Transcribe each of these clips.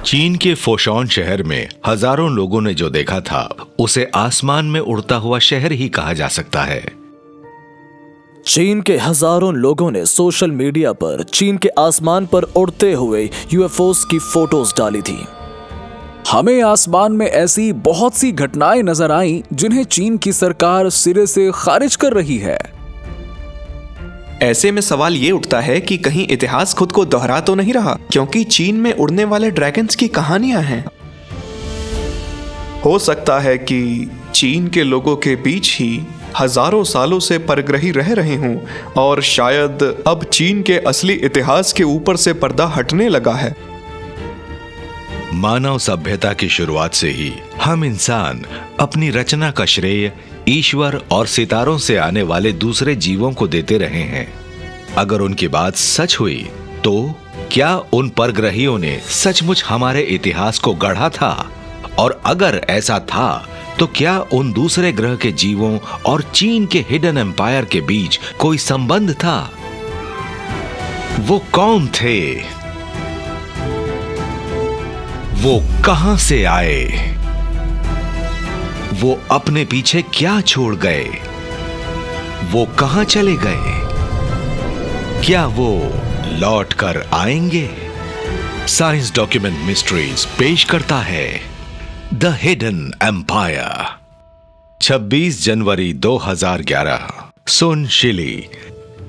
चीन के फोशॉन शहर में हजारों लोगों ने जो देखा था उसे आसमान में उड़ता हुआ शहर ही कहा जा सकता है। चीन के हजारों लोगों ने सोशल मीडिया पर चीन के आसमान पर उड़ते हुए यूएफओस की फोटोज डाली थी। हमें आसमान में ऐसी बहुत सी घटनाएं नजर आईं जिन्हें चीन की सरकार सिरे से खारिज कर रही है। ऐसे में सवाल ये उठता है कि कहीं इतिहास खुद को दोहरा तो नहीं रहा, क्योंकि चीन में उड़ने वाले ड्रैगन्स की कहानियां हैं। हो सकता है कि चीन के लोगों के बीच ही हजारों सालों से परग्रही रह रहे हों और शायद अब चीन के असली इतिहास के ऊपर से पर्दा हटने लगा है। मानव सभ्यता की शुरुआत से ही हम इंसान अपनी रचना का श्रेय ईश्वर और सितारों से आने वाले दूसरे जीवों को देते रहे हैं। अगर उनकी बात सच हुई तो क्या उन परग्रहियों ने सचमुच हमारे इतिहास को गढ़ा था? और अगर ऐसा था तो क्या उन दूसरे ग्रह के जीवों और चीन के हिडन एम्पायर के बीच कोई संबंध था? वो कौन थे? वो कहां से आए? वो अपने पीछे क्या छोड़ गए? वो कहां चले गए? क्या वो लौट कर आएंगे? साइंस डॉक्यूमेंट मिस्ट्रीज पेश करता है द हिडन एम्पायर। 26 जनवरी 2011 सुन शिली,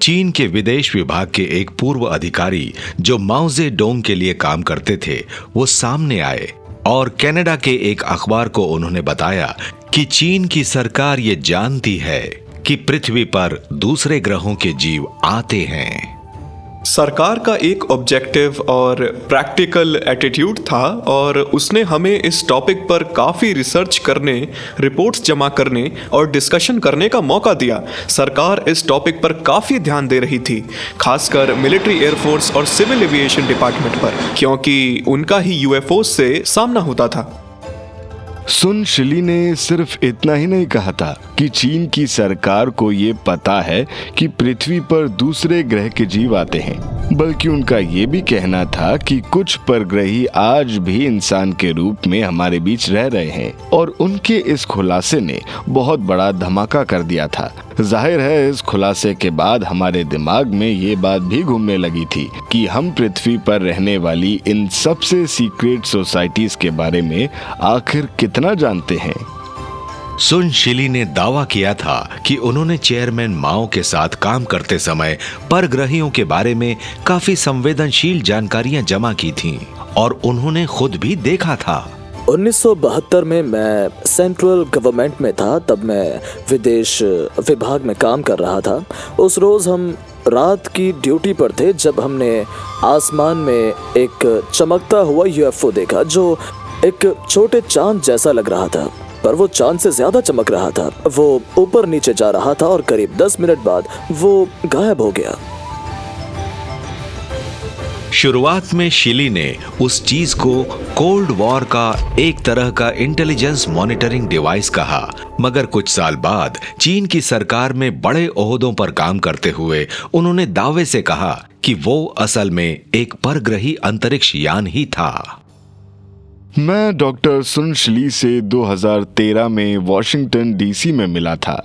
चीन के विदेश विभाग के एक पूर्व अधिकारी जो माओ जेडोंग के लिए काम करते थे, वो सामने आए और कनाडा के एक अखबार को उन्होंने बताया कि चीन की सरकार ये जानती है कि पृथ्वी पर दूसरे ग्रहों के जीव आते हैं। सरकार का एक ऑब्जेक्टिव और प्रैक्टिकल एटीट्यूड था और उसने हमें इस टॉपिक पर काफ़ी रिसर्च करने, रिपोर्ट्स जमा करने और डिस्कशन करने का मौका दिया। सरकार इस टॉपिक पर काफ़ी ध्यान दे रही थी, खासकर मिलिट्री एयरफोर्स और सिविल एविएशन डिपार्टमेंट पर, क्योंकि उनका ही यूएफओ से सामना होता था। सुन शिली ने सिर्फ इतना ही नहीं कहा था कि चीन की सरकार को ये पता है कि पृथ्वी पर दूसरे ग्रह के जीव आते हैं, बल्कि उनका ये भी कहना था कि कुछ परग्रही आज भी इंसान के रूप में हमारे बीच रह रहे हैं। और उनके इस खुलासे ने बहुत बड़ा धमाका कर दिया था। जाहिर है इस खुलासे के बाद हमारे दिमाग में ये बात भी घूमने लगी थी कि हम पृथ्वी पर रहने वाली इन सबसे सीक्रेट सोसाइटीज के बारे में आखिर कितना जानते हैं। सुन शिली ने दावा किया था कि उन्होंने चेयरमैन माओ के साथ काम करते समय परग्रहियों के बारे में काफी संवेदनशील जानकारियां जमा की थीं और उन्होंने खुद भी देखा था। 1972 में मैं सेंट्रल गवर्नमेंट में था, तब मैं विदेश विभाग में काम कर रहा था। उस रोज हम रात की ड्यूटी पर थे जब हमने आसमान में एक चमकता हुआ यूएफओ देखा जो एक छोटे चांद जैसा लग रहा था, पर वो चांद से ज्यादा चमक रहा था। वो ऊपर नीचे जा रहा था और करीब 10 मिनट बाद वो गायब हो गया। शुरुआत में शिली ने उस चीज को कोल्ड वॉर का एक तरह का इंटेलिजेंस मॉनिटरिंग डिवाइस कहा, मगर कुछ साल बाद चीन की सरकार में बड़े ओहदों पर काम करते हुए उन्होंने दावे से कहा कि वो असल में एक परग्रही अंतरिक्ष यान ही था। मैं डॉक्टर सुन शिली से 2013 में वॉशिंगटन डीसी में मिला था।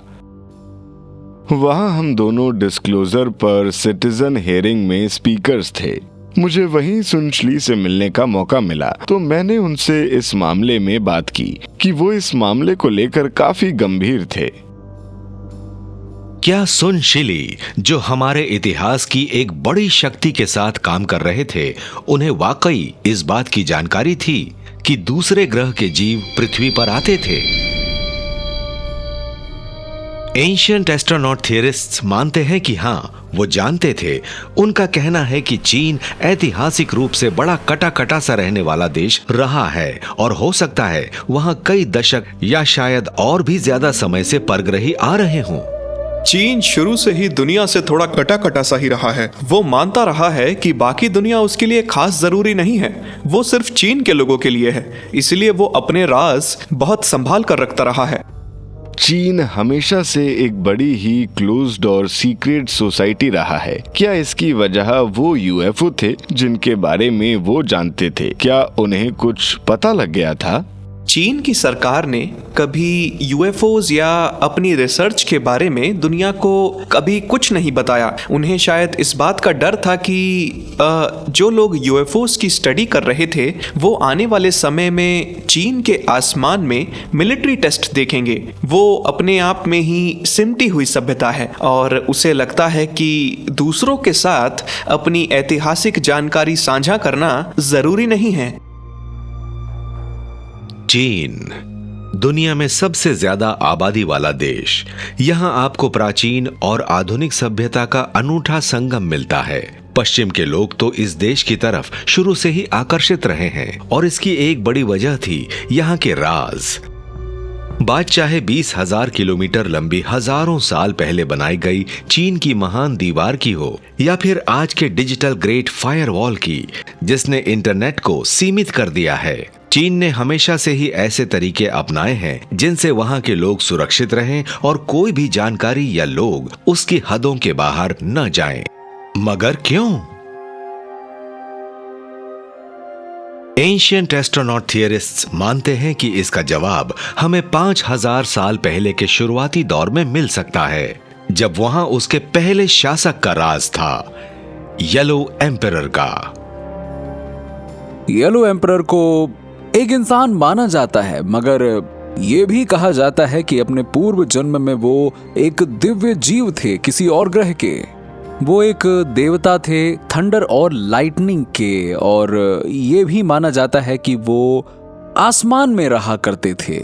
वहां हम दोनों डिस्क्लोजर पर सिटीजन हियरिंग में स्पीकर्स थे। मुझे वहीं सुन शिली से मिलने का मौका मिला तो मैंने उनसे इस मामले में बात की कि वो इस मामले को लेकर काफी गंभीर थे। क्या सुन शिली, जो हमारे इतिहास की एक बड़ी शक्ति के साथ काम कर रहे थे, उन्हें वाकई इस बात की जानकारी थी कि दूसरे ग्रह के जीव पृथ्वी पर आते थे? एंशिएंट एस्ट्रोनॉट थियरिस्ट्स मानते हैं कि हाँ, वो जानते थे। उनका कहना है कि चीन ऐतिहासिक रूप से बड़ा कटा कटा सा रहने वाला देश रहा है और हो सकता है वहां कई दशक या शायद और भी ज्यादा समय से परग्रही आ रहे हों। चीन शुरू से ही दुनिया से थोड़ा कटा कटा सा ही रहा है। वो मानता रहा है कि बाकी दुनिया उसके लिए खास जरूरी नहीं है, वो सिर्फ चीन के लोगों के लिए है। इसलिए वो अपने राज बहुत संभाल कर रखता रहा है। चीन हमेशा से एक बड़ी ही क्लोज्ड और सीक्रेट सोसाइटी रहा है। क्या इसकी वजह वो यूएफओ थे जिनके बारे में वो जानते थे? क्या उन्हें कुछ पता लग गया था? चीन की सरकार ने कभी यूएफओज या अपनी रिसर्च के बारे में दुनिया को कभी कुछ नहीं बताया। उन्हें शायद इस बात का डर था कि जो लोग यूएफओज की स्टडी कर रहे थे वो आने वाले समय में चीन के आसमान में मिलिट्री टेस्ट देखेंगे। वो अपने आप में ही सिमटी हुई सभ्यता है और उसे लगता है कि दूसरों के साथ अपनी ऐतिहासिक जानकारी साझा करना जरूरी नहीं है। चीन दुनिया में सबसे ज्यादा आबादी वाला देश। यहां आपको प्राचीन और आधुनिक सभ्यता का अनूठा संगम मिलता है। पश्चिम के लोग तो इस देश की तरफ शुरू से ही आकर्षित रहे हैं और इसकी एक बड़ी वजह थी यहाँ के राज। बात चाहे 20,000 किलोमीटर लंबी हजारों साल पहले बनाई गई चीन की महान दीवार की हो या फिर आज के डिजिटल ग्रेट फायरवॉल की जिसने इंटरनेट को सीमित कर दिया है, चीन ने हमेशा से ही ऐसे तरीके अपनाए हैं जिनसे वहां के लोग सुरक्षित रहें और कोई भी जानकारी या लोग उसकी हदों के बाहर न जाएं। मगर क्यों? एंशिएंट एस्ट्रोनॉट थियरिस्ट्स मानते हैं कि इसका जवाब हमें 5,000 साल पहले के शुरुआती दौर में मिल सकता है, जब वहां उसके पहले शासक का राज था, येलो एम्परर का। येलो एम्परर को एक इंसान माना जाता है, मगर ये भी कहा जाता है कि अपने पूर्व जन्म में वो एक दिव्य जीव थे किसी और ग्रह के। वो एक देवता थे थंडर और लाइटनिंग के, और ये भी माना जाता है कि वो आसमान में रहा करते थे।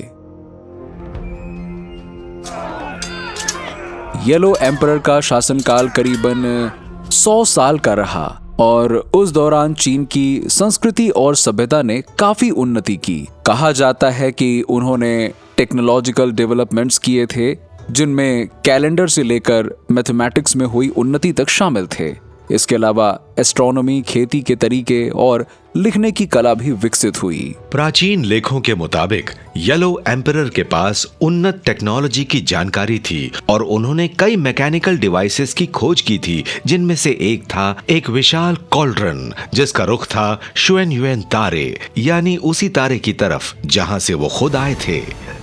येलो एम्परर का शासनकाल करीबन 100 साल का रहा और उस दौरान चीन की संस्कृति और सभ्यता ने काफी उन्नति की। कहा जाता है कि उन्होंने टेक्नोलॉजिकल डेवलपमेंट्स किए थे जिनमें कैलेंडर से लेकर मैथमेटिक्स में हुई उन्नति तक शामिल थे। इसके अलावा एस्ट्रोनॉमी, खेती के तरीके और लिखने की कला भी विकसित हुई। प्राचीन लेखों के मुताबिक येलो एम्परर के पास उन्नत टेक्नोलॉजी की जानकारी थी और उन्होंने कई मैकेनिकल डिवाइसेस की खोज की थी, जिनमें से एक था एक विशाल कॉल्ड्रन जिसका रुख था शुएनयुएन तारे, यानी उसी तारे की तरफ जहां से वो खुद आए थे।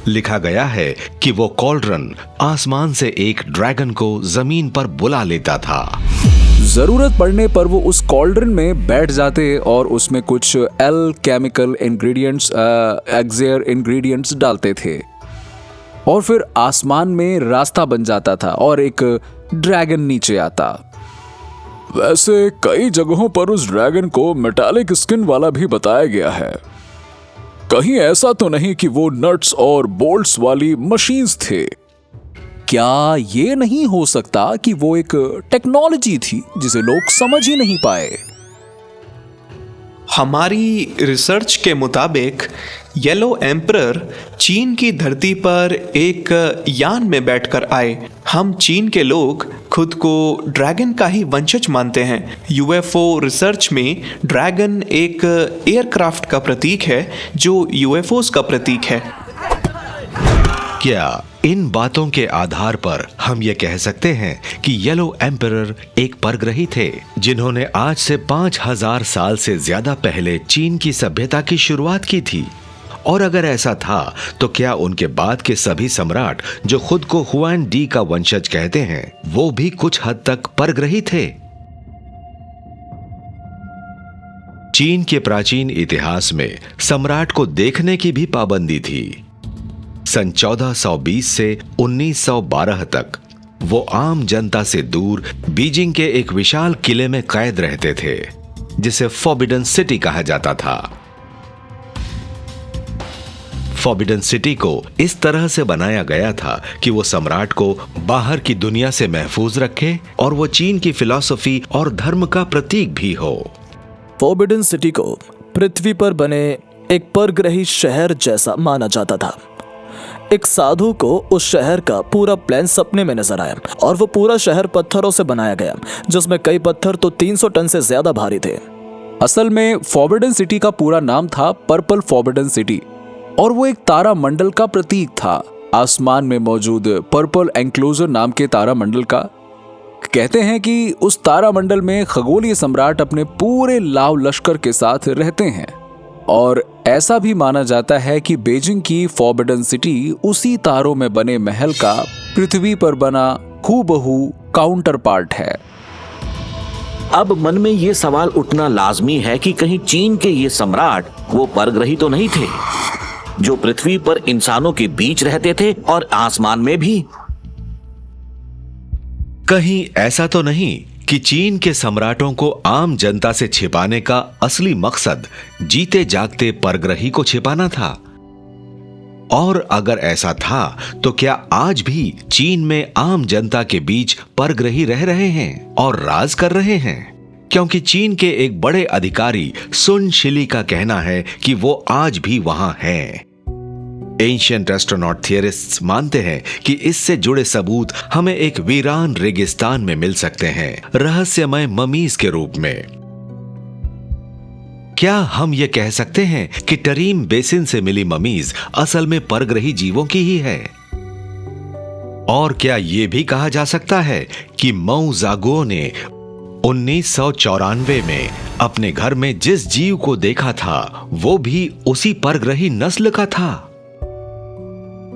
लिखा गया है कि वो कॉल्ड्रन आसमान से एक ड्रैगन को जमीन पर बुला लेता था। जरूरत पड़ने पर वो उस कॉल्ड्रन में बैठ जाते और उसमें कुछ केमिकल इंग्रेडिएंट्स, एक्सियर इंग्रेडिएंट्स डालते थे और फिर आसमान में रास्ता बन जाता था और एक ड्रैगन नीचे आता। वैसे कई जगहों पर उस ड्रैगन को मेटालिक स्किन वाला भी बताया गया है। कहीं ऐसा तो नहीं कि वो नट्स और बोल्ट्स वाली मशीन्स थे? क्या ये नहीं हो सकता कि वो एक टेक्नोलॉजी थी जिसे लोग समझ ही नहीं पाए? हमारी रिसर्च के मुताबिक येलो एम्परर चीन की धरती पर एक यान में बैठकर आए। हम चीन के लोग खुद को ड्रैगन का ही वंशज मानते हैं। यूएफओ रिसर्च में ड्रैगन एक एयरक्राफ्ट का प्रतीक है जो यूएफओस का प्रतीक है। क्या इन बातों के आधार पर हम ये कह सकते हैं कि येलो एम्परर एक परग्रही थे जिन्होंने आज से 5,000 साल से ज्यादा पहले चीन की सभ्यता की शुरुआत की थी? और अगर ऐसा था तो क्या उनके बाद के सभी सम्राट जो खुद को हुआन डी का वंशज कहते हैं वो भी कुछ हद तक परग्रही थे? चीन के प्राचीन इतिहास में सम्राट को देखने की भी पाबंदी थी। सन 1420 से 1912 तक वो आम जनता से दूर बीजिंग के एक विशाल किले में कैद रहते थे जिसे फॉरबिडन सिटी कहा जाता था। फॉरबिडन सिटी को इस तरह से बनाया गया था कि वो सम्राट को बाहर की दुनिया से महफूज रखे और वो चीन की फिलॉसफी और धर्म का प्रतीक भी हो। फॉरबिडन सिटी को पृथ्वी पर बने एक परग्रही शहर जैसा माना जाता था। एक साधु को उस शहर का पूरा प्लान सपने में नजर आया और वो पूरा शहर पत्थरों से बनाया गया, जिसमें कई पत्थर तो 300 टन से ज्यादा भारी थे। असल में फॉरबिडन सिटी का पूरा नाम था पर्पल फॉरबिडन सिटी और वो एक तारा मंडल का प्रतीक था। आसमान में मौजूद पर्पल एंक्लोजर नाम के तारामंडल का। कहते हैं कि उस तारामंडल में खगोलीय सम्राट अपने पूरे लाव लश्कर के साथ रहते हैं और ऐसा भी माना जाता है कि बीजिंग की फॉरबिडन सिटी उसी तारों में बने महल का पृथ्वी पर बना हूबहू काउंटर पार्ट है। अब मन में ये सवाल उठना लाजमी है कि कहीं चीन के ये सम्राट वो परग्रही तो नहीं थे जो पृथ्वी पर इंसानों के बीच रहते थे और आसमान में भी? कहीं ऐसा तो नहीं कि चीन के सम्राटों को आम जनता से छिपाने का असली मकसद जीते जागते परग्रही को छिपाना था? और अगर ऐसा था तो क्या आज भी चीन में आम जनता के बीच परग्रही रह रहे हैं और राज कर रहे हैं? क्योंकि चीन के एक बड़े अधिकारी सुन शिली का कहना है कि वो आज भी वहां हैं। एंशिएंट एस्ट्रोनॉट थियरिस्ट्स मानते हैं कि इससे जुड़े सबूत हमें एक वीरान रेगिस्तान में मिल सकते हैं, रहस्यमय ममीज के रूप में। क्या हम ये कह सकते हैं कि टरीम बेसिन से मिली ममीज असल में परग्रही जीवों की ही है? और क्या ये भी कहा जा सकता है कि मऊ जागुओ ने 1994 में अपने घर में जिस जीव को देखा था वो भी उसी परग्रही नस्ल का था?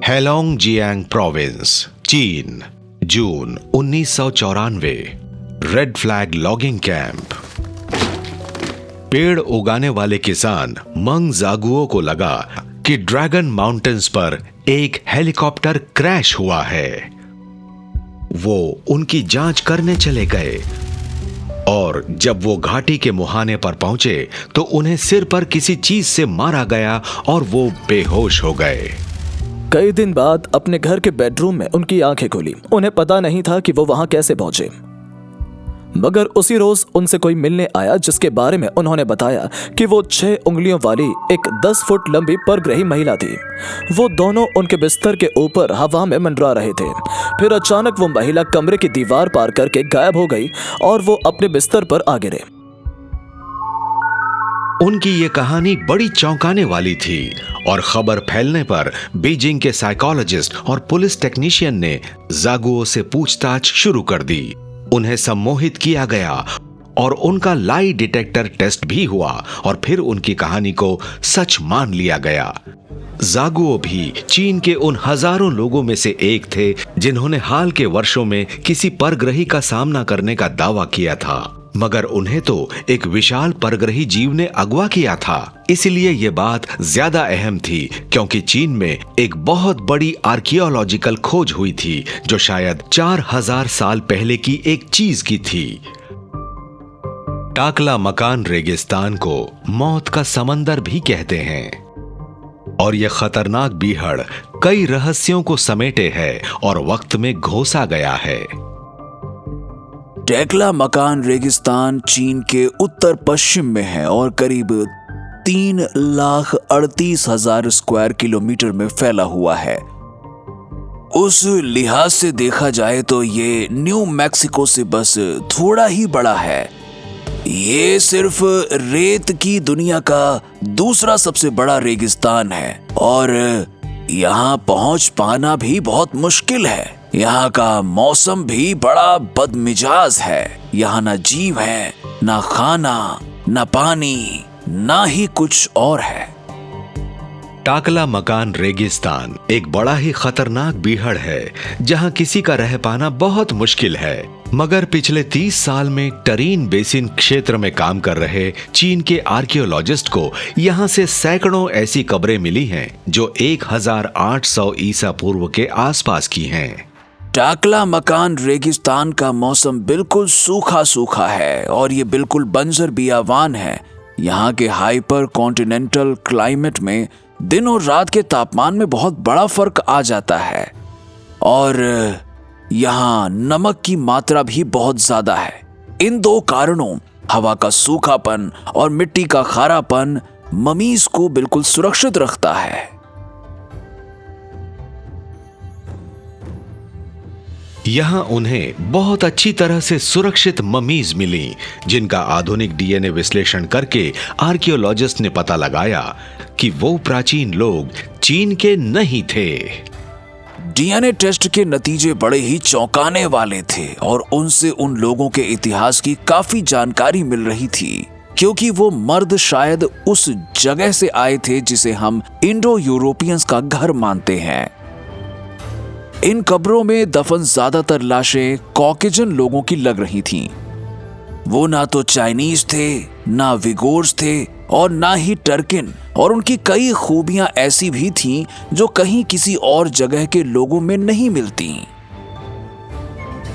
हेलोंग जियांग प्रोविंस, चीन, जून 1994। Red flag logging camp. पेड़ उगाने वाले किसान मंग जागुओ को लगा कि ड्रैगन माउंटेन्स पर एक हेलीकॉप्टर क्रैश हुआ है। वो उनकी जांच करने चले गए और जब वो घाटी के मुहाने पर पहुंचे तो उन्हें सिर पर किसी चीज से मारा गया और वो बेहोश हो गए। कई दिन बाद अपने घर के बेडरूम में उनकी आंखें खुली। उन्हें पता नहीं था कि वो वहां कैसे पहुंचे, मगर उसी रोज उनसे कोई मिलने आया जिसके बारे में उन्होंने बताया कि वो 6 उंगलियों वाली एक 10 फुट लंबी परग्रही महिला थी। वो दोनों उनके बिस्तर के ऊपर हवा में मंडरा रहे थे। फिर अचानक वो महिला कमरे की दीवार पार करके गायब हो गई और वो अपने बिस्तर पर आ गिरे। उनकी ये कहानी बड़ी चौंकाने वाली थी और खबर फैलने पर बीजिंग के साइकोलॉजिस्ट और पुलिस टेक्नीशियन ने जागुओ से पूछताछ शुरू कर दी। उन्हें सम्मोहित किया गया और उनका लाई डिटेक्टर टेस्ट भी हुआ और फिर उनकी कहानी को सच मान लिया गया। जागुओ भी चीन के उन हजारों लोगों में से एक थे जिन्होंने हाल के वर्षों में किसी परग्रही का सामना करने का दावा किया था, मगर उन्हें तो एक विशाल परग्रही जीव ने अगवा किया था। इसलिए ये बात ज्यादा अहम थी क्योंकि चीन में एक बहुत बड़ी आर्कियोलॉजिकल खोज हुई थी जो शायद 4000 साल पहले की एक चीज की थी। टाकला मकान रेगिस्तान को मौत का समंदर भी कहते हैं और यह खतरनाक बीहड़ कई रहस्यों को समेटे है और वक्त में घोसा गया है। टैकला मकान रेगिस्तान चीन के उत्तर पश्चिम में है और करीब 3,38,000 स्क्वायर किलोमीटर में फैला हुआ है। उस लिहाज से देखा जाए तो ये न्यू मैक्सिको से बस थोड़ा ही बड़ा है। ये सिर्फ रेत की दुनिया का दूसरा सबसे बड़ा रेगिस्तान है और यहाँ पहुंच पाना भी बहुत मुश्किल है। यहाँ का मौसम भी बड़ा बदमिजाज है। यहाँ ना जीव है, ना खाना, ना पानी, ना ही कुछ और है। टाकला मकान रेगिस्तान एक बड़ा ही खतरनाक बीहड़ है जहां किसी का रह पाना बहुत मुश्किल है। मगर पिछले 30 साल में टरीन बेसिन क्षेत्र में काम कर रहे चीन के आर्कियोलॉजिस्ट को यहां से सैकड़ों ऐसी कब्रें मिली हैं जो 1800 ईसा पूर्व के आसपास की हैं। टाकला मकान रेगिस्तान का मौसम बिल्कुल सूखा सूखा है और ये बिल्कुल बंजर बियावान है। यहाँ के हाइपर कॉन्टिनेंटल क्लाइमेट में दिन और रात के तापमान में बहुत बड़ा फर्क आ जाता है और यहाँ नमक की मात्रा भी बहुत ज्यादा है। इन दो कारणों, हवा का सूखापन और मिट्टी का खारापन, ममीज को बिल्कुल सुरक्षित रखता है। यहाँ उन्हें बहुत अच्छी तरह से सुरक्षित ममीज मिली जिनका आधुनिक डीएनए विश्लेषण करके आर्कियोलॉजिस्ट ने पता लगाया कि वो प्राचीन लोग चीन के नहीं थे। डीएनए टेस्ट के नतीजे बड़े ही चौंकाने वाले थे और उनसे उन लोगों के इतिहास की काफी जानकारी मिल रही थी, क्योंकि वो मर्द शायद उस जगह से आए थे जिसे हम इंडो यूरोपियंस का घर मानते हैं। इन कब्रों में दफन ज्यादातर लाशें कॉकेजन लोगों की लग रही थीं। वो ना तो चाइनीज थे, ना विगोर्स थे और ना ही टर्किन, और उनकी कई खूबियां ऐसी भी थीं जो कहीं किसी और जगह के लोगों में नहीं मिलती।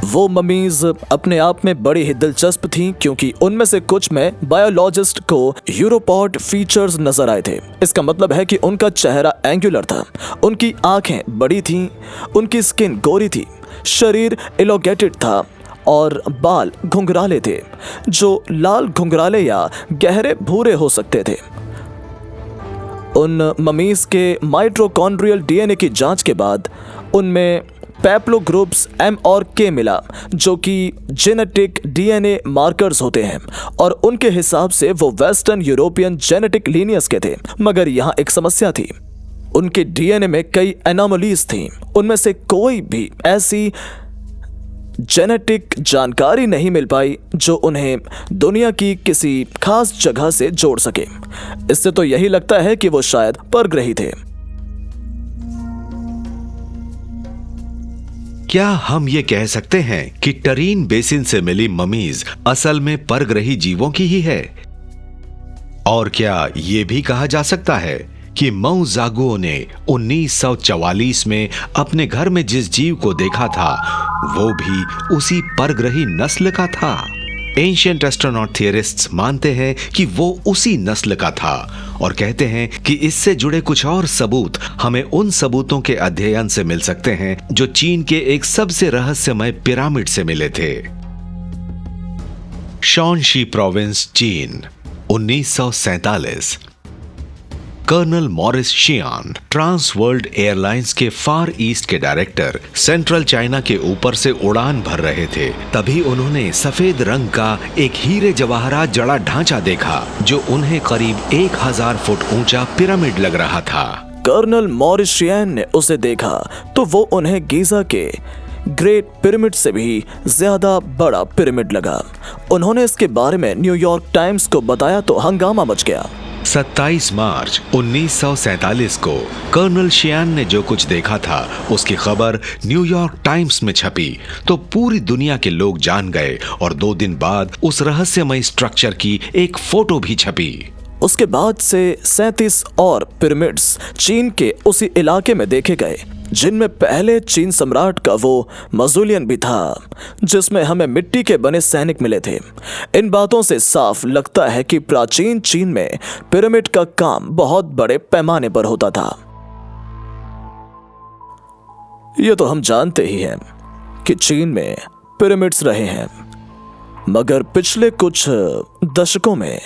वो ममीज अपने आप में बड़ी ही दिलचस्प थीं, क्योंकि उनमें से कुछ में बायोलॉजिस्ट को यूरोपॉड फीचर्स नजर आए थे। इसका मतलब है कि उनका चेहरा एंगुलर था, उनकी आंखें बड़ी थीं, उनकी स्किन गोरी थी, शरीर एलोगेटेड था और बाल घुंघराले थे, जो लाल घुंघराले या गहरे भूरे हो सकते थे। उन ममीज के माइटोकॉन्ड्रियल डीएनए की जांच के बाद उनमें पैप्लो ग्रुप्स M और K मिला, जो कि जेनेटिक डीएनए मार्कर्स होते हैं, और उनके हिसाब से वो वेस्टर्न यूरोपियन जेनेटिक लीनियस के थे। मगर यहाँ एक समस्या थी, उनके डीएनए में कई एनोमलीज थीं। उनमें से कोई भी ऐसी जेनेटिक जानकारी नहीं मिल पाई जो उन्हें दुनिया की किसी खास जगह से जोड़ सके। इससे तो यही लगता है कि वो शायद परग्रही थे। क्या हम ये कह सकते हैं कि टरीन बेसिन से मिली ममीज असल में परग्रही जीवों की ही है? और क्या ये भी कहा जा सकता है कि माओ ज़ेडुओ ने 1944 में अपने घर में जिस जीव को देखा था वो भी उसी परग्रही नस्ल का था? एंशिएंट एस्ट्रोनॉट थियरिस्ट्स मानते हैं कि वो उसी नस्ल का था और कहते हैं कि इससे जुड़े कुछ और सबूत हमें उन सबूतों के अध्ययन से मिल सकते हैं जो चीन के एक सबसे रहस्यमय पिरामिड से मिले थे। शॉनशी province, China, 1947। Colonel Morris Xi'an trans world airlines के फार ईस्ट के डायरेक्टर सेंट्रल चाइना के ऊपर से उड़ान भर रहे थे। तभी उन्होंने सफेद रंग का एक हीरे जवाहरात जड़ा ढांचा देखा जो उन्हें करीब 1000 फुट ऊंचा पिरामिड लग रहा था। कर्नल मॉरिस शियान ने उसे देखा तो वो उन्हें गीजा के ग्रेट पिरामिड से भी ज्यादा बड़ा पिरामिड लगा। उन्होंने इसके बारे में न्यूयॉर्क टाइम्स को बताया तो हंगामा मच गया। 27 मार्च 1947 को कर्नल शियान ने जो कुछ देखा था उसकी खबर न्यूयॉर्क टाइम्स में छपी तो पूरी दुनिया के लोग जान गए और 2 दिन बाद उस रहस्यमय स्ट्रक्चर की एक फोटो भी छपी। उसके बाद से 37 और पिरामिड्स चीन के उसी इलाके में देखे गए, जिनमें पहले चीन सम्राट का वो मौज़ोलियम भी था जिसमें हमें मिट्टी के बने सैनिक मिले थे। इन बातों से साफ लगता है कि प्राचीन चीन में पिरामिड का काम बहुत बड़े पैमाने पर होता था। ये तो हम जानते ही हैं कि चीन में पिरामिड्स रहे हैं, मगर पिछले कुछ दशकों में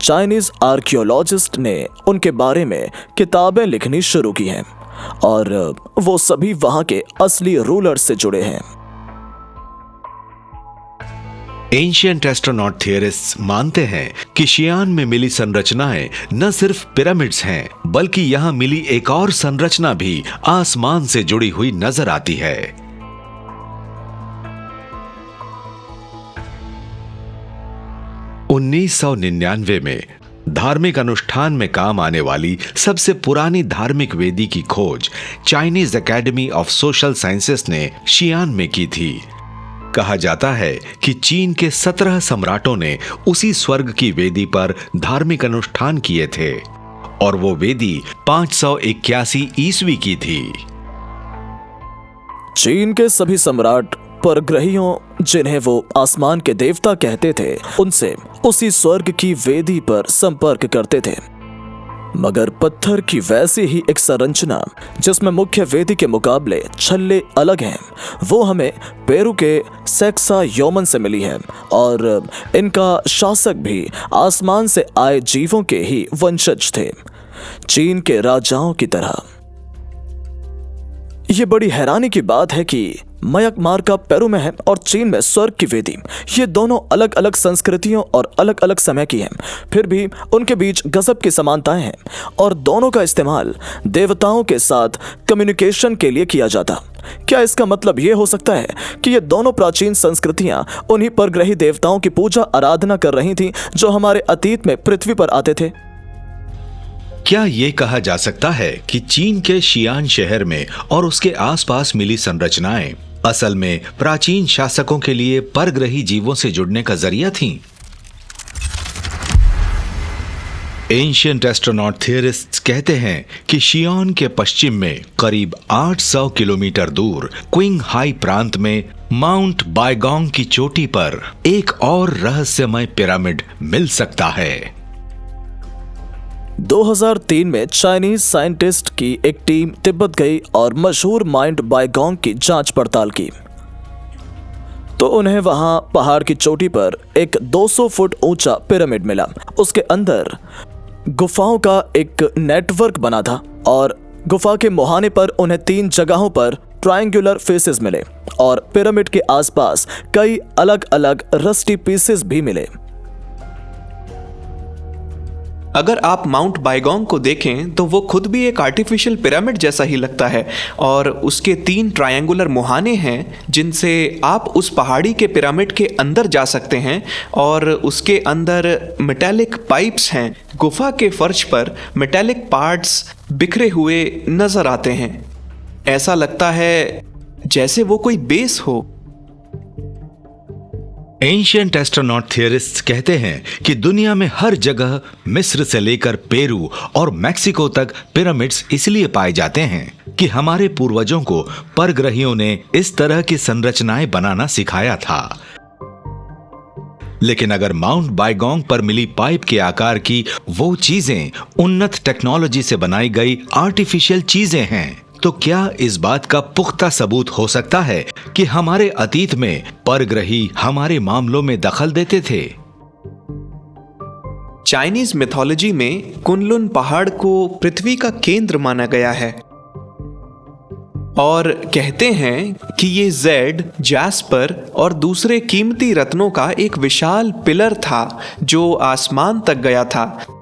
चाइनीज आर्कियोलॉजिस्ट ने उनके बारे में किताबें लिखनी शुरू की हैं और वो सभी वहां के असली रूलर्स से जुड़े हैं। एंशिएंट एस्ट्रोनॉट थियरिस्ट्स मानते हैं कि शियान में मिली संरचनाएं न सिर्फ पिरामिड्स हैं बल्कि यहां मिली एक और संरचना भी आसमान से जुड़ी हुई नजर आती है। उन्नीस 1999 में धार्मिक अनुष्ठान में काम आने वाली सबसे पुरानी धार्मिक वेदी की खोज Chinese academy of social sciences ने शियान में की थी। कहा जाता है कि चीन के 17 सम्राटों ने उसी स्वर्ग की वेदी पर धार्मिक अनुष्ठान किए थे और वो वेदी 581 ईस्वी की थी। चीन के सभी सम्राट परग्रहियों जिन्हें वो आसमान के देवता कहते थे उनसे उसी स्वर्ग की वेदी पर संपर्क करते थे, मगर पत्थर की वैसी ही एक संरचना जिसमें मुख्य वेदी के मुकाबले छल्ले अलग हैं वो हमें पेरू के सेक्सा योमन से मिली है और इनका शासक भी आसमान से आए जीवों के ही वंशज थे, चीन के राजाओं की तरह। ये बड़ी हैरानी की बात है कि म्यांमार का पेरू में है और चीन में स्वर्ग की वेदी। ये दोनों अलग अलग संस्कृतियों और अलग अलग समय की हैं, फिर भी उनके बीच गजब की समानताएं हैं और दोनों का इस्तेमाल देवताओं के साथ कम्युनिकेशन के लिए किया जाता। क्या इसका मतलब ये हो सकता है कि ये दोनों प्राचीन संस्कृतियां उन्हीं परग्रही देवताओं की पूजा आराधना कर रही थीं जो हमारे अतीत में पृथ्वी पर आते थे? क्या ये कहा जा सकता है कि चीन के शियान शहर में और उसके आसपास मिली संरचनाएं असल में प्राचीन शासकों के लिए परग्रही जीवों से जुड़ने का जरिया थीं? एंशिएंट एस्ट्रोनॉट थियरिस्ट्स कहते हैं कि शियान के पश्चिम में करीब 800 किलोमीटर दूर क्विंग हाई प्रांत में माउंट बायगोंग की चोटी पर एक और रहस्यमय पिरामिड मिल सकता है। 2003 में चाइनीज साइंटिस्ट की एक टीम तिब्बत गई और मशहूर माउंट बायगोंग की जांच पड़ताल की, तो उन्हें वहां पहाड़ की चोटी पर एक 200 फुट ऊंचा पिरामिड मिला। उसके अंदर गुफाओं का एक नेटवर्क बना था और गुफा के मुहाने पर उन्हें 3 जगहों पर ट्रायंगुलर फेसेस मिले और पिरामिड के आसपास कई अलग अलग रस्टी पीसेस भी मिले। अगर आप माउंट बायगोंग को देखें तो वो खुद भी एक आर्टिफिशियल पिरामिड जैसा ही लगता है और उसके 3 ट्रायंगुलर मुहाने हैं जिनसे आप उस पहाड़ी के पिरामिड के अंदर जा सकते हैं और उसके अंदर मेटालिक पाइप्स हैं। गुफा के फर्श पर मेटालिक पार्ट्स बिखरे हुए नजर आते हैं। ऐसा लगता है जैसे वो कोई बेस हो। एंशिएंट एस्ट्रोनॉट थियरिस्ट्स कहते हैं कि दुनिया में हर जगह मिस्र से लेकर पेरू और मैक्सिको तक पिरामिड्स इसलिए पाए जाते हैं कि हमारे पूर्वजों को परग्रहियों ने इस तरह की संरचनाएं बनाना सिखाया था। लेकिन अगर माउंट बायगोंग पर मिली पाइप के आकार की वो चीजें उन्नत टेक्नोलॉजी से बनाई गई आर्टिफिशियल चीजें हैं, तो क्या इस बात का पुख्ता सबूत हो सकता है कि हमारे अतीत में परग्रही हमारे मामलों में दखल देते थे? चाइनीज मिथोलॉजी में कुनलुन पहाड़ को पृथ्वी का केंद्र माना गया है और कहते हैं कि ये जेड, जैस्पर और दूसरे कीमती रत्नों का एक विशाल पिलर था जो आसमान तक गया था।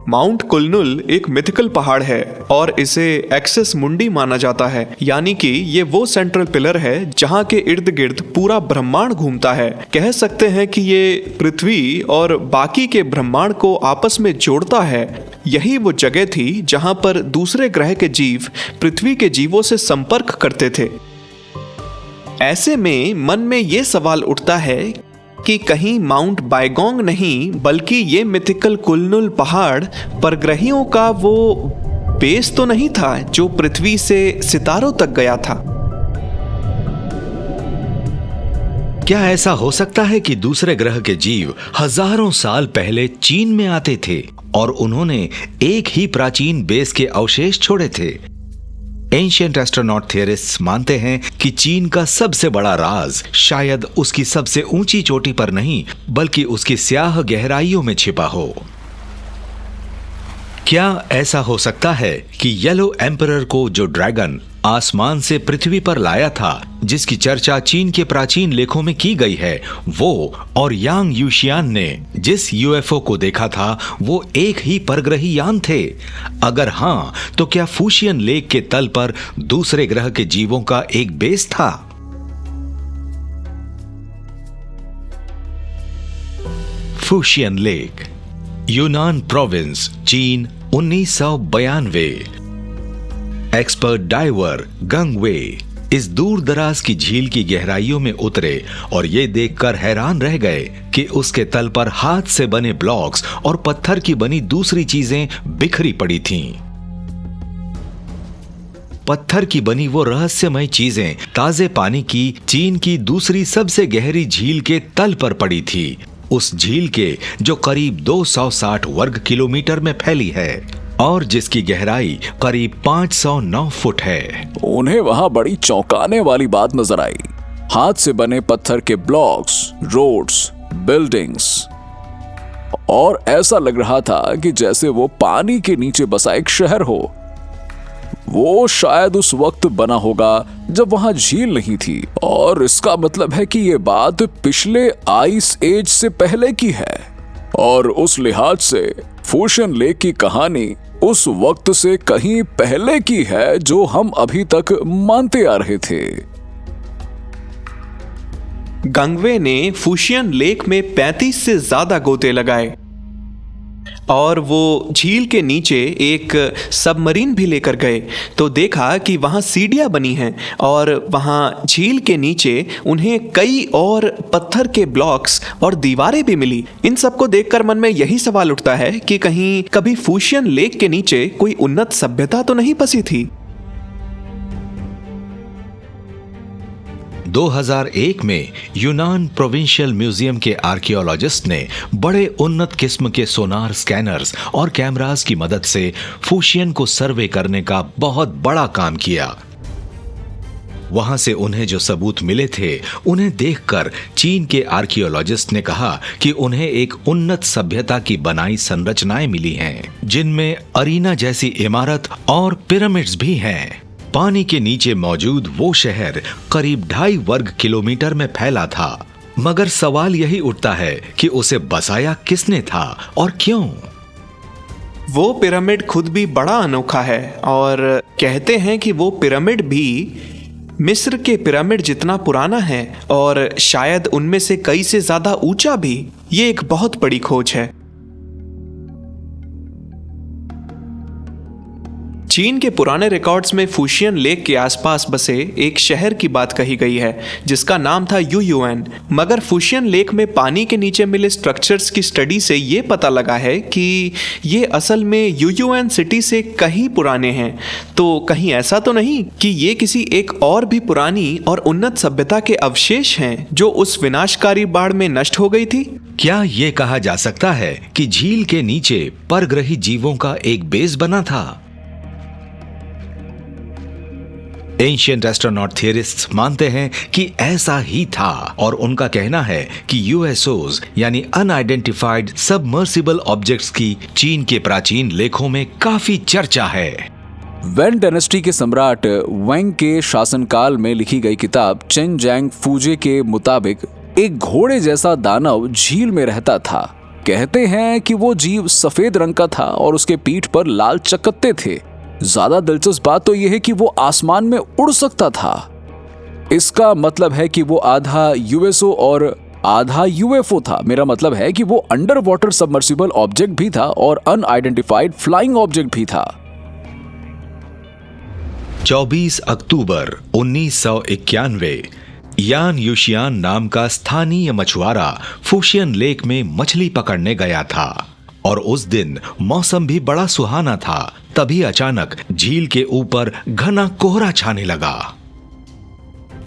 माउंट कुनलुन एक मिथिकल पहाड़ है और इसे एक्सिस मुंडी माना जाता है, यानी कि ये वो सेंट्रल पिलर है जहां के इर्द गिर्द पूरा ब्रह्मांड घूमता है। कह सकते हैं कि ये पृथ्वी और बाकी के ब्रह्मांड को आपस में जोड़ता है। यही वो जगह थी जहां पर दूसरे ग्रह के जीव पृथ्वी के जीवों से संपर्क करते थे। ऐसे में मन में ये सवाल उठता है कि कहीं माउंट बायगोंग नहीं बल्कि ये मिथिकल कुनलुन पहाड़ परग्रहियों का वो बेस तो नहीं था जो पृथ्वी से सितारों तक गया था। क्या ऐसा हो सकता है कि दूसरे ग्रह के जीव हजारों साल पहले चीन में आते थे और उन्होंने एक ही प्राचीन बेस के अवशेष छोड़े थे? एंशिएंट एस्ट्रोनॉट थियरिस्ट्स मानते हैं कि चीन का सबसे बड़ा राज शायद उसकी सबसे ऊंची चोटी पर नहीं बल्कि उसकी स्याह गहराइयों में छिपा हो। क्या ऐसा हो सकता है कि येलो एम्परर को जो ड्रैगन आसमान से पृथ्वी पर लाया था, जिसकी चर्चा चीन के प्राचीन लेखों में की गई है, वो और यांग यूशियान ने जिस यूएफओ को देखा था वो एक ही परग्रही यान थे? अगर हां, तो क्या फूशियन लेक के तल पर दूसरे ग्रह के जीवों का एक बेस था? फूशियन लेक, यूनान प्रोविंस, चीन, 1992। एक्सपर्ट डाइवर गंग वे इस दूर दराज की झील की गहराइयों में उतरे और ये देखकर हैरान रह गए कि उसके तल पर हाथ से बने ब्लॉक्स और पत्थर की बनी दूसरी चीजें बिखरी पड़ी थीं। पत्थर की बनी वो रहस्यमय चीजें ताजे पानी की चीन की दूसरी सबसे गहरी झील के तल पर पड़ी थी, उस झील के जो करीब 260 वर्ग किलोमीटर में फैली है और जिसकी गहराई करीब 509 फुट है। उन्हें वहां बड़ी चौंकाने वाली बात नजर आई। हाथ से बने पत्थर के ब्लॉक्स, रोड्स, बिल्डिंग्स, और ऐसा लग रहा था कि जैसे वो पानी के नीचे बसा एक शहर हो। वो शायद उस वक्त बना होगा जब वहां झील नहीं थी, और इसका मतलब है कि ये बात पिछले आइस एज से पहले की है, और उस लिहाज से फुशियन लेक की कहानी उस वक्त से कहीं पहले की है जो हम अभी तक मानते आ रहे थे। गंगवे ने फुशियन लेक में 35 से ज्यादा गोते लगाए और वो झील के नीचे एक सबमरीन भी लेकर गए, तो देखा कि वहाँ सीढ़ियाँ बनी हैं और वहाँ झील के नीचे उन्हें कई और पत्थर के ब्लॉक्स और दीवारें भी मिली। इन सबको देखकर मन में यही सवाल उठता है कि कहीं कभी फुशियन लेक के नीचे कोई उन्नत सभ्यता तो नहीं बसी थी। 2001 में यूनान प्रोविंशियल म्यूजियम के आर्कियोलॉजिस्ट ने बड़े उन्नत किस्म के सोनार स्कैनर्स और कैमरास की मदद से फुशियन को सर्वे करने का बहुत बड़ा काम किया। वहां से उन्हें जो सबूत मिले थे उन्हें देखकर चीन के आर्कियोलॉजिस्ट ने कहा कि उन्हें एक उन्नत सभ्यता की बनाई संरचनाएं मिली हैं, जिनमें अरीना जैसी इमारत और पिरामिड्स भी हैं। पानी के नीचे मौजूद वो शहर करीब 2.5 वर्ग किलोमीटर में फैला था, मगर सवाल यही उठता है कि उसे बसाया किसने था और क्यों? वो पिरामिड खुद भी बड़ा अनोखा है और कहते हैं कि वो पिरामिड भी मिस्र के पिरामिड जितना पुराना है और शायद उनमें से कई से ज्यादा ऊंचा भी। ये एक बहुत बड़ी खोज है। चीन के पुराने रिकॉर्ड्स में फुशियन लेक के आसपास बसे एक शहर की बात कही गई है जिसका नाम था युयुएन, मगर फुशियन लेक में पानी के नीचे मिले स्ट्रक्चर्स की स्टडी से ये पता लगा है कि ये असल में युयुएन सिटी से कहीं पुराने हैं। तो कहीं ऐसा तो नहीं कि ये किसी एक और भी पुरानी और उन्नत सभ्यता के अवशेष हैं जो उस विनाशकारी बाढ़ में नष्ट हो गई थी? क्या ये कहा जा सकता है कि झील के नीचे परग्रही जीवों का एक बेस बना था? एंशिएंट एस्ट्रोनॉट थियरिस्ट्स मानते हैं कि ऐसा ही था और उनका कहना है कि यूएसओज यानी अनआइडेंटिफाइड सबमर्सिबल ऑब्जेक्ट्स की चीन के प्राचीन लेखों में काफी चर्चा है। वैन डायनेस्टी के सम्राट वैंग के शासनकाल में लिखी गई किताब चेन जैंग फूजे के मुताबिक एक घोड़े जैसा दानव झील में रहता था। कहते हैं कि वो जीव सफेद रंग का था और उसके पीठ पर लाल चकत्ते थे। ज्यादा दिलचस्प बात तो यह है कि वो आसमान में उड़ सकता था। इसका मतलब है कि वो आधा यूएसओ और आधा यूएफओ था। मेरा मतलब है कि वो अंडर वाटर सबमर्सिबल ऑब्जेक्ट भी था और अनआइडेंटिफाइड फ्लाइंग ऑब्जेक्ट भी था। 24 अक्टूबर 1991 यान यूशियान नाम का स्थानीय मछुआरा फुशियन लेक में मछली पकड़ने गया था और उस दिन मौसम भी बड़ा सुहाना था। तभी अचानक झील के ऊपर घना कोहरा छाने लगा।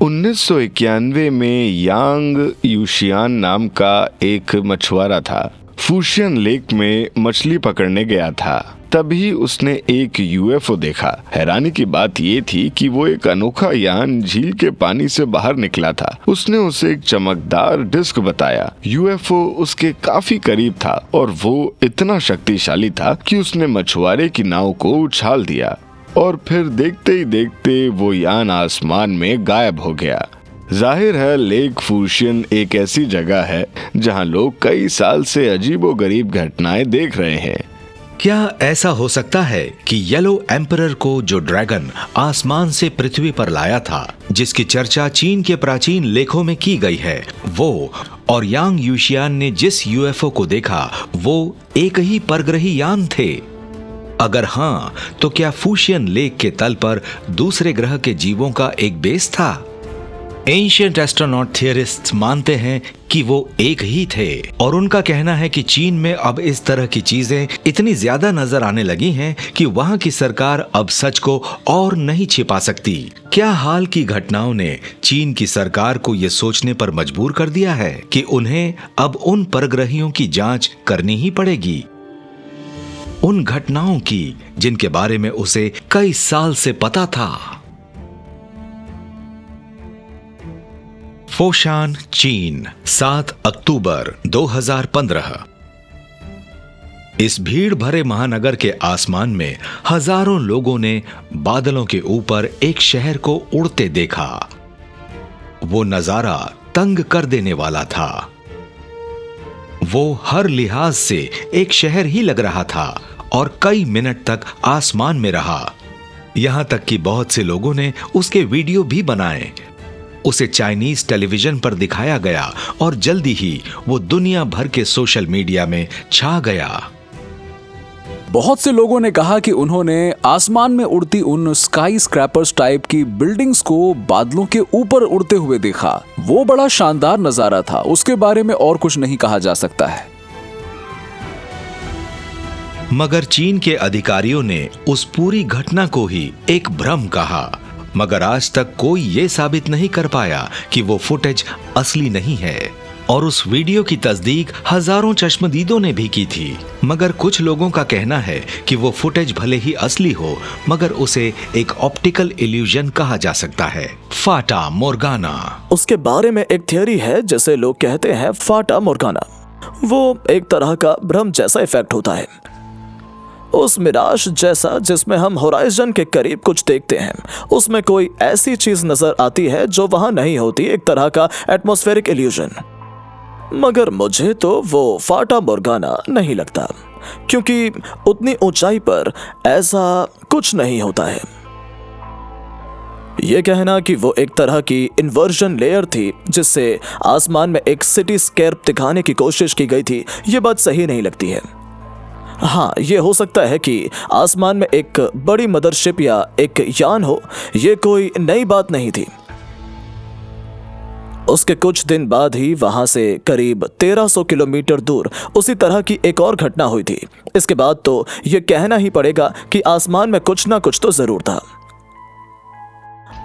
1991 में यांग यूशियान नाम का एक मछुआरा था, फुशियन लेक में मछली पकड़ने गया था। तभी उसने एक यूएफओ देखा। हैरानी की बात ये थी कि वो एक अनोखा यान झील के पानी से बाहर निकला था। उसने उसे एक चमकदार डिस्क बताया। यूएफओ उसके काफी करीब था और वो इतना शक्तिशाली था कि उसने मछुआरे की नाव को उछाल दिया और फिर देखते ही देखते वो यान आसमान में गायब हो गया। जाहिर है लेक फुशियन एक ऐसी जगह है जहां लोग कई साल से अजीबोगरीब घटनाएं देख रहे हैं। क्या ऐसा हो सकता है कि येलो एम्परर को जो ड्रैगन आसमान से पृथ्वी पर लाया था, जिसकी चर्चा चीन के प्राचीन लेखों में की गई है, वो और यांग यूशियान ने जिस यूएफओ को देखा वो एक ही परग्रही यान थे? अगर हाँ, तो क्या फुशियन लेक के तल पर दूसरे ग्रह के जीवों का एक बेस था? एंशिएंट एस्ट्रोनॉट थियरिस्ट्स मानते हैं कि वो एक ही थे और उनका कहना है कि चीन में अब इस तरह की चीजें इतनी ज्यादा नजर आने लगी हैं कि वहां की सरकार अब सच को और नहीं छिपा सकती। क्या हाल की घटनाओं ने चीन की सरकार को ये सोचने पर मजबूर कर दिया है कि उन्हें अब उन परग्रहियों की जांच करनी ही पड़ेगी, उन घटनाओं की जिनके बारे में उसे कई साल से पता था? फोशान, चीन, 7 अक्टूबर 2015। इस भीड़ भरे महानगर के आसमान में हजारों लोगों ने बादलों के ऊपर एक शहर को उड़ते देखा। वो नजारा तंग कर देने वाला था। वो हर लिहाज से एक शहर ही लग रहा था और कई मिनट तक आसमान में रहा। यहां तक कि बहुत से लोगों ने उसके वीडियो भी बनाए। उसे चाइनीज टेलीविजन पर दिखाया गया और जल्दी ही वो दुनिया भर के सोशल मीडिया में छा गया। बहुत से लोगों ने कहा कि उन्होंने आसमान में उड़ती उन स्काई स्क्रैपर्स टाइप की बिल्डिंग्स को बादलों के ऊपर उड़ते हुए देखा। वो बड़ा शानदार नजारा था, उसके बारे में और कुछ नहीं कहा जा सकता है। मगर चीन के अधिकारियों ने उस पूरी घटना को ही एक भ्रम कहा। मगर आज तक कोई ये साबित नहीं कर पाया कि वो फुटेज असली नहीं है। और उस वीडियो की तस्दीक हजारों चश्मदीदों ने भी की थी। मगर कुछ लोगों का कहना है कि वो फुटेज भले ही असली हो, मगर उसे एक ऑप्टिकल इल्यूजन कहा जा सकता है, फाटा मोर्गाना। उसके बारे में एक थियरी है जिसे लोग कहते हैं फाटा मोर्गाना। वो एक तरह का भ्रम जैसा इफेक्ट होता है, उस मिराज जैसा जिसमें हम होराइजन के करीब कुछ देखते हैं। उसमें कोई ऐसी चीज नजर आती है जो वहां नहीं होती, एक तरह का एटमॉस्फेरिक इल्यूजन। मगर मुझे तो वो फाटा मोर्गाना नहीं लगता, क्योंकि उतनी ऊंचाई पर ऐसा कुछ नहीं होता है। यह कहना कि वो एक तरह की इन्वर्जन लेयर थी जिससे आसमान में एक सिटी स्केप दिखाने की कोशिश की गई थी, ये बात सही नहीं लगती है। हाँ, ये हो सकता है कि आसमान में एक बड़ी मदरशिप या एक यान हो, ये कोई नई बात नहीं थी। उसके कुछ दिन बाद ही वहां से करीब 1300 किलोमीटर दूर उसी तरह की एक और घटना हुई थी। इसके बाद तो यह कहना ही पड़ेगा कि आसमान में कुछ ना कुछ तो जरूर था।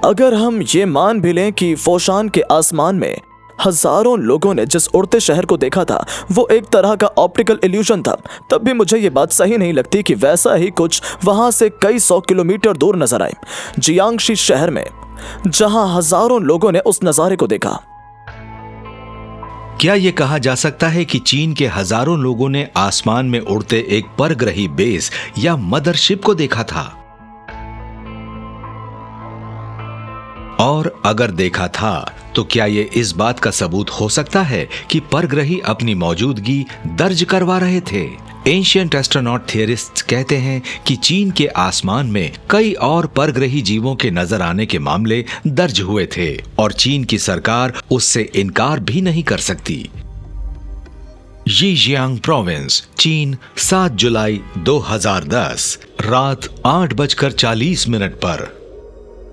अगर हम ये मान भी लें कि फोशान के आसमान में हजारों लोगों ने जिस उड़ते शहर को देखा था वो एक तरह का ऑप्टिकल इल्यूजन था, तब भी मुझे ये बात सही नहीं लगती कि वैसा ही कुछ वहां से कई 100 किलोमीटर दूर नजर आए, जियांगशी शहर में, जहां हजारों लोगों ने उस नजारे को देखा। क्या यह कहा जा सकता है कि चीन के हजारों लोगों ने आसमान में उड़ते एक परग्रही बेस या मदरशिप को देखा था? और अगर देखा था तो क्या यह इस बात का सबूत हो सकता है कि परग्रही अपनी मौजूदगी दर्ज करवा रहे थे? एंशिएंट एस्ट्रोनॉट थियरिस्ट्स कहते हैं कि चीन के आसमान में कई और परग्रही जीवों के नजर आने के मामले दर्ज हुए थे और चीन की सरकार उससे इनकार भी नहीं कर सकती। यीजियांग प्रोविंस, चीन, 7 जुलाई 2010 रात 8:40 पर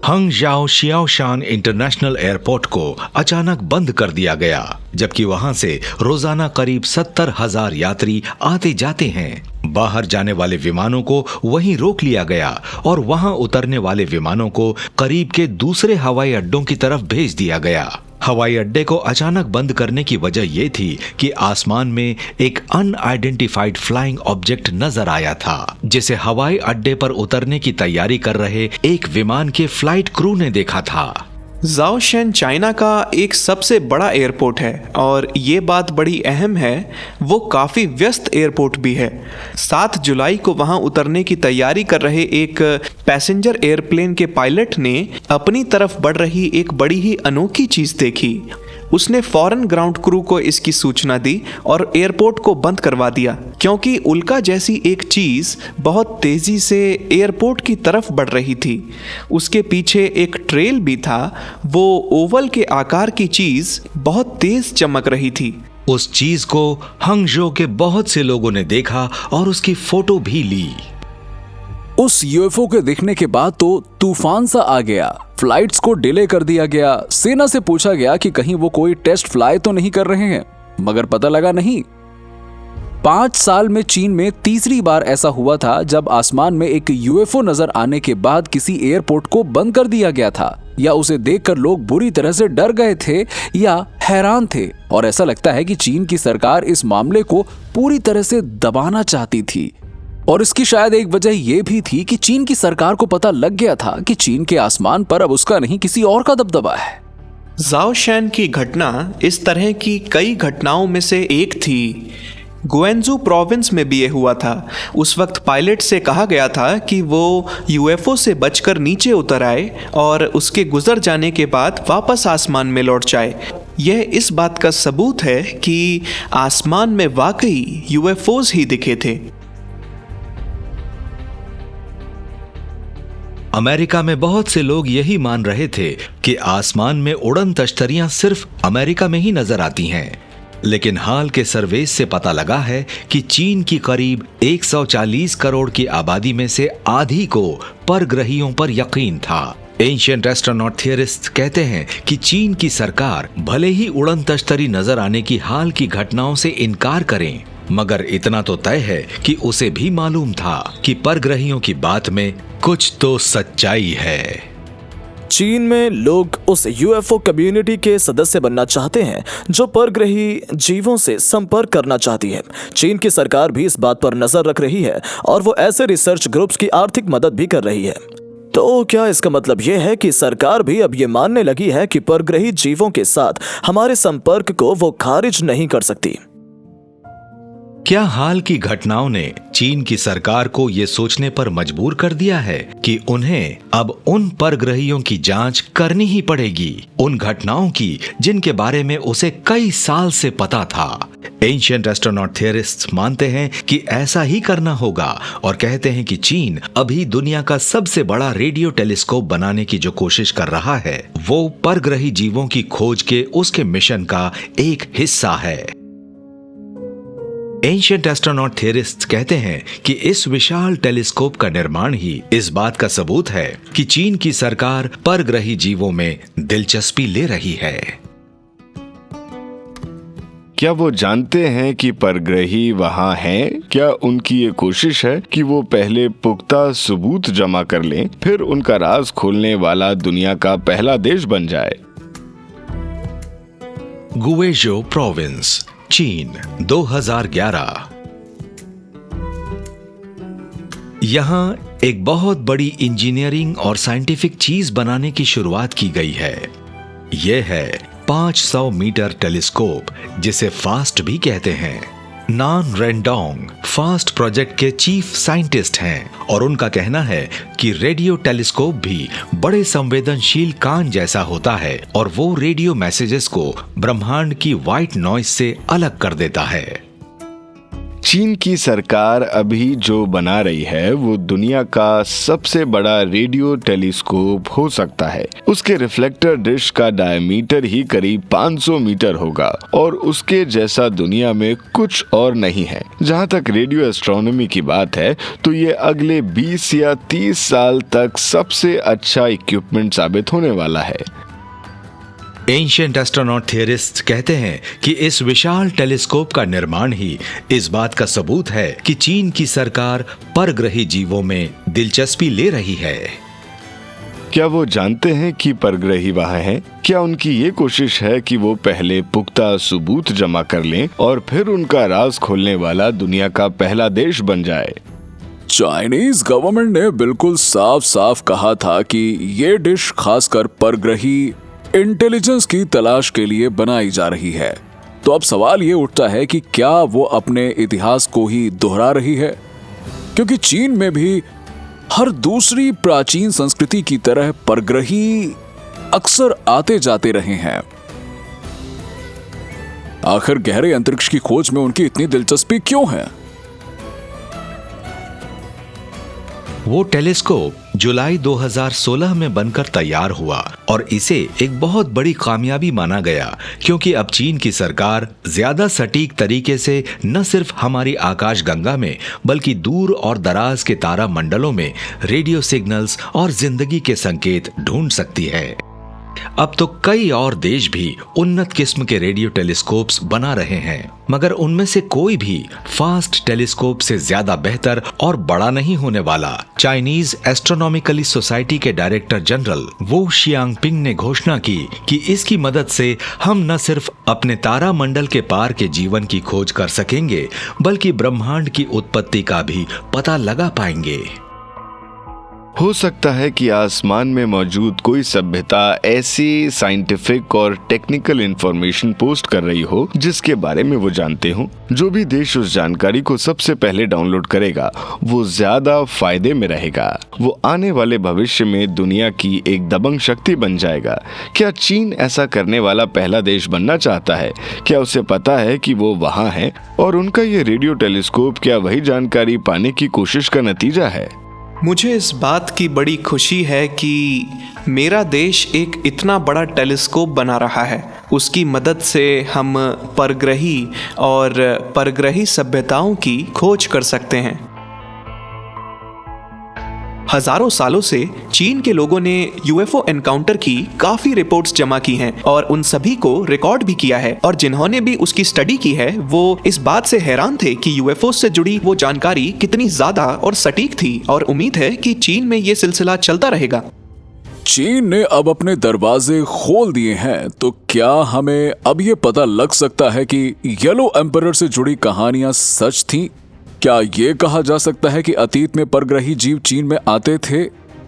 हंगजाओ शियाओशान इंटरनेशनल एयरपोर्ट को अचानक बंद कर दिया गया, जबकि वहां से रोजाना करीब 70,000 यात्री आते जाते हैं। बाहर जाने वाले विमानों को वहीं रोक लिया गया और वहां उतरने वाले विमानों को करीब के दूसरे हवाई अड्डों की तरफ भेज दिया गया। हवाई अड्डे को अचानक बंद करने की वजह यह थी कि आसमान में एक अनआइडेंटिफाइड फ्लाइंग ऑब्जेक्ट नजर आया था, जिसे हवाई अड्डे पर उतरने की तैयारी कर रहे एक विमान के फ्लाइट क्रू ने देखा था। ज़ाओशेन चाइना का एक सबसे बड़ा एयरपोर्ट है और ये बात बड़ी अहम है, वो काफ़ी व्यस्त एयरपोर्ट भी है। 7 जुलाई को वहाँ उतरने की तैयारी कर रहे एक पैसेंजर एयरप्लेन के पायलट ने अपनी तरफ बढ़ रही एक बड़ी ही अनोखी चीज़ देखी। उसने फौरन ग्राउंड क्रू को इसकी सूचना दी और एयरपोर्ट को बंद करवा दिया, क्योंकि उल्का जैसी एक चीज़ बहुत तेज़ी से एयरपोर्ट की तरफ बढ़ रही थी। उसके पीछे एक ट्रेल भी था, वो ओवल के आकार की चीज़ बहुत तेज चमक रही थी। उस चीज को हंगझो के बहुत से लोगों ने देखा और उसकी फोटो भी ली। उस यूएफओ के दिखने के बाद तो तूफान सा आ गया। फ्लाइट्स को डिले कर दिया गया। सेना से पूछा गया कि कहीं वो कोई टेस्ट फ्लाई तो नहीं कर रहे हैं, मगर पता लगा नहीं। 5 साल में चीन में तीसरी बार ऐसा हुआ था जब आसमान में एक यूएफओ नजर आने के बाद किसी एयरपोर्ट को बंद कर दिया गया था, या उसे देखकर लोग बुरी तरह से डर गए थे या हैरान थे। और ऐसा लगता है कि चीन की सरकार इस मामले को पूरी तरह से दबाना चाहती थी। और इसकी शायद एक वजह यह भी थी कि चीन की सरकार को पता लग गया था कि चीन के आसमान पर अब उसका नहीं किसी और का दबदबा है। ज़ाओशेन की घटना इस तरह की कई घटनाओं में से एक थी। ग्वेंजू प्रोविंस में भी ये हुआ था। उस वक्त पायलट से कहा गया था कि वो यूएफओ से बचकर नीचे उतर आए और उसके गुजर जाने के बाद वापस आसमान में लौट जाए। यह इस बात का सबूत है कि आसमान में वाकई यूएफओज ही दिखे थे। अमेरिका में बहुत से लोग यही मान रहे थे कि आसमान में उड़न तश्तरियां सिर्फ अमेरिका में ही नजर आती हैं। लेकिन हाल के सर्वे से पता लगा है कि चीन की करीब 140 करोड़ की आबादी में से आधी को परग्रहियों पर यकीन था। एंशिएंट एस्ट्रोनॉट थियरिस्ट कहते हैं कि चीन की सरकार भले ही उड़न तश्तरी नजर आने की हाल की घटनाओं से इनकार करें, मगर इतना तो तय है कि उसे भी मालूम था कि परग्रहियों की बात में कुछ तो सच्चाई है। चीन में लोग उस यूएफओ कम्युनिटी के सदस्य बनना चाहते हैं जो परग्रही जीवों से संपर्क करना चाहती है। चीन की सरकार भी इस बात पर नजर रख रही है और वो ऐसे रिसर्च ग्रुप्स की आर्थिक मदद भी कर रही है। तो क्या इसका मतलब यह है कि सरकार भी अब ये मानने लगी है कि परग्रही जीवों के साथ हमारे संपर्क को वो खारिज नहीं कर सकती? क्या हाल की घटनाओं ने चीन की सरकार को ये सोचने पर मजबूर कर दिया है कि उन्हें अब उन परग्रहियों की जांच करनी ही पड़ेगी, उन घटनाओं की जिनके बारे में उसे कई साल से पता था? एंशिएंट एस्ट्रोनॉट थियरिस्ट्स मानते हैं कि ऐसा ही करना होगा और कहते हैं कि चीन अभी दुनिया का सबसे बड़ा रेडियो टेलीस्कोप बनाने की जो कोशिश कर रहा है वो परग्रही जीवों की खोज के उसके मिशन का एक हिस्सा है। एंशिएंट एस्ट्रोनॉट थियरिस्ट्स कहते हैं कि इस विशाल टेलीस्कोप का निर्माण ही इस बात का सबूत है कि चीन की सरकार परग्रही जीवों में दिलचस्पी ले रही है। क्या वो जानते हैं कि परग्रही वहां हैं? क्या उनकी ये कोशिश है कि वो पहले पुख्ता सबूत जमा कर लें, फिर उनका राज खोलने वाला दुनिया का पहला देश बन जाए? गुएझो प्रोविंस, चीन, 2011। यहां एक बहुत बड़ी इंजीनियरिंग और साइंटिफिक चीज बनाने की शुरुआत की गई है। यह है 500 मीटर टेलीस्कोप, जिसे फास्ट भी कहते हैं। नान रेंडोंग फास्ट प्रोजेक्ट के चीफ साइंटिस्ट हैं और उनका कहना है कि रेडियो टेलीस्कोप भी बड़े संवेदनशील कान जैसा होता है और वो रेडियो मैसेजेस को ब्रह्मांड की व्हाइट नॉइज से अलग कर देता है। चीन की सरकार अभी जो बना रही है वो दुनिया का सबसे बड़ा रेडियो टेलीस्कोप हो सकता है। उसके रिफ्लेक्टर डिश का डायमीटर ही करीब 500 मीटर होगा और उसके जैसा दुनिया में कुछ और नहीं है। जहां तक रेडियो एस्ट्रोनॉमी की बात है तो ये अगले 20 या 30 साल तक सबसे अच्छा इक्विपमेंट साबित होने वाला है। एंशिएंट एस्ट्रोनॉट थियरिस्ट कहते हैं कि इस विशाल टेलीस्कोप का निर्माण ही इस बात का सबूत है कि चीन की सरकार परग्रही जीवों में दिलचस्पी ले रही है। क्या वो जानते हैं कि परग्रही वहां हैं? क्या उनकी ये कोशिश है कि वो पहले पुख्ता सबूत जमा कर लें और फिर उनका राज खोलने वाला दुनिया का पहला देश बन जाए? चाइनीज गवर्नमेंट ने बिल्कुल साफ साफ कहा था कि ये डिश खासकर परग्रही इंटेलिजेंस की तलाश के लिए बनाई जा रही है। तो अब सवाल ये उठता है कि क्या वो अपने इतिहास को ही दोहरा रही है? क्योंकि चीन में भी हर दूसरी प्राचीन संस्कृति की तरह परग्रही अक्सर आते जाते रहे हैं। आखिर गहरे अंतरिक्ष की खोज में उनकी इतनी दिलचस्पी क्यों है? वो टेलीस्कोप जुलाई 2016 में बनकर तैयार हुआ और इसे एक बहुत बड़ी कामयाबी माना गया, क्योंकि अब चीन की सरकार ज्यादा सटीक तरीके से न सिर्फ हमारी आकाशगंगा में बल्कि दूर और दराज के तारा मंडलों में रेडियो सिग्नल्स और जिंदगी के संकेत ढूंढ सकती है। अब तो कई और देश भी उन्नत किस्म के रेडियो टेलीस्कोप्स बना रहे हैं, मगर उनमें से कोई भी फास्ट टेलीस्कोप से ज्यादा बेहतर और बड़ा नहीं होने वाला। चाइनीज एस्ट्रोनॉमिकली सोसाइटी के डायरेक्टर जनरल वो शियांगपिंग ने घोषणा की कि इसकी मदद से हम न सिर्फ अपने तारा मंडल के पार के जीवन की खोज कर सकेंगे, बल्कि ब्रह्मांड की उत्पत्ति का भी पता लगा पाएंगे। हो सकता है कि आसमान में मौजूद कोई सभ्यता ऐसी साइंटिफिक और टेक्निकल इंफॉर्मेशन पोस्ट कर रही हो जिसके बारे में वो जानते हो। जो भी देश उस जानकारी को सबसे पहले डाउनलोड करेगा वो ज्यादा फायदे में रहेगा। वो आने वाले भविष्य में दुनिया की एक दबंग शक्ति बन जाएगा। क्या चीन ऐसा करने वाला पहला देश बनना चाहता है? क्या उसे पता है कि वो वहाँ है और उनका ये रेडियो टेलीस्कोप क्या वही जानकारी पाने की कोशिश का नतीजा है? मुझे इस बात की बड़ी खुशी है कि मेरा देश एक इतना बड़ा टेलीस्कोप बना रहा है। उसकी मदद से हम परग्रही और परग्रही सभ्यताओं की खोज कर सकते हैं। हजारों सालों से चीन के लोगों ने यूएफओ एनकाउंटर की काफी रिपोर्ट्स जमा की हैं और उन सभी को रिकॉर्ड भी किया है, और जिन्होंने भी उसकी स्टडी की है वो इस बात से हैरान थे कि यूएफओ से जुड़ी वो जानकारी कितनी ज्यादा और सटीक थी, और उम्मीद है कि चीन में ये सिलसिला चलता रहेगा। चीन ने अब अपने दरवाजे खोल दिए हैं, तो क्या हमें अब ये पता लग सकता है कि येलो एम्परर से जुड़ी कहानियां सच थीं? क्या ये कहा जा सकता है कि अतीत में परग्रही जीव चीन में आते थे?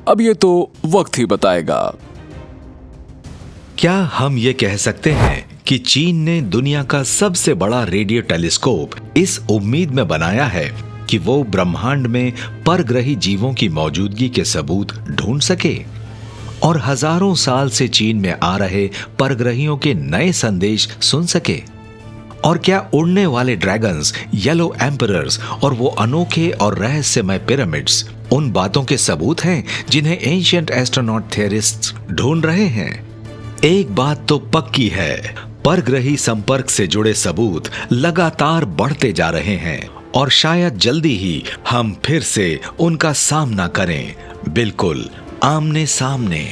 अब ये तो वक्त ही बताएगा। क्या हम ये कह सकते हैं कि चीन ने दुनिया का सबसे बड़ा रेडियो टेलीस्कोप इस उम्मीद में बनाया है कि वो ब्रह्मांड में परग्रही जीवों की मौजूदगी के सबूत ढूंढ सके और हजारों साल से चीन में आ रहे परग्रहियों के नए संदेश सुन सके? और क्या उड़ने वाले ड्रैगन्स, येलो एम्परर्स और वो अनोखे और रहस्यमय पिरामिड्स उन बातों के सबूत हैं जिन्हें एंशिएंट एस्ट्रोनॉट थियरिस्ट्स ढूंढ रहे हैं? एक बात तो पक्की है, परग्रही संपर्क से जुड़े सबूत लगातार बढ़ते जा रहे हैं और शायद जल्दी ही हम फिर से उनका सामना करें, बिल्कुल आमने सामने।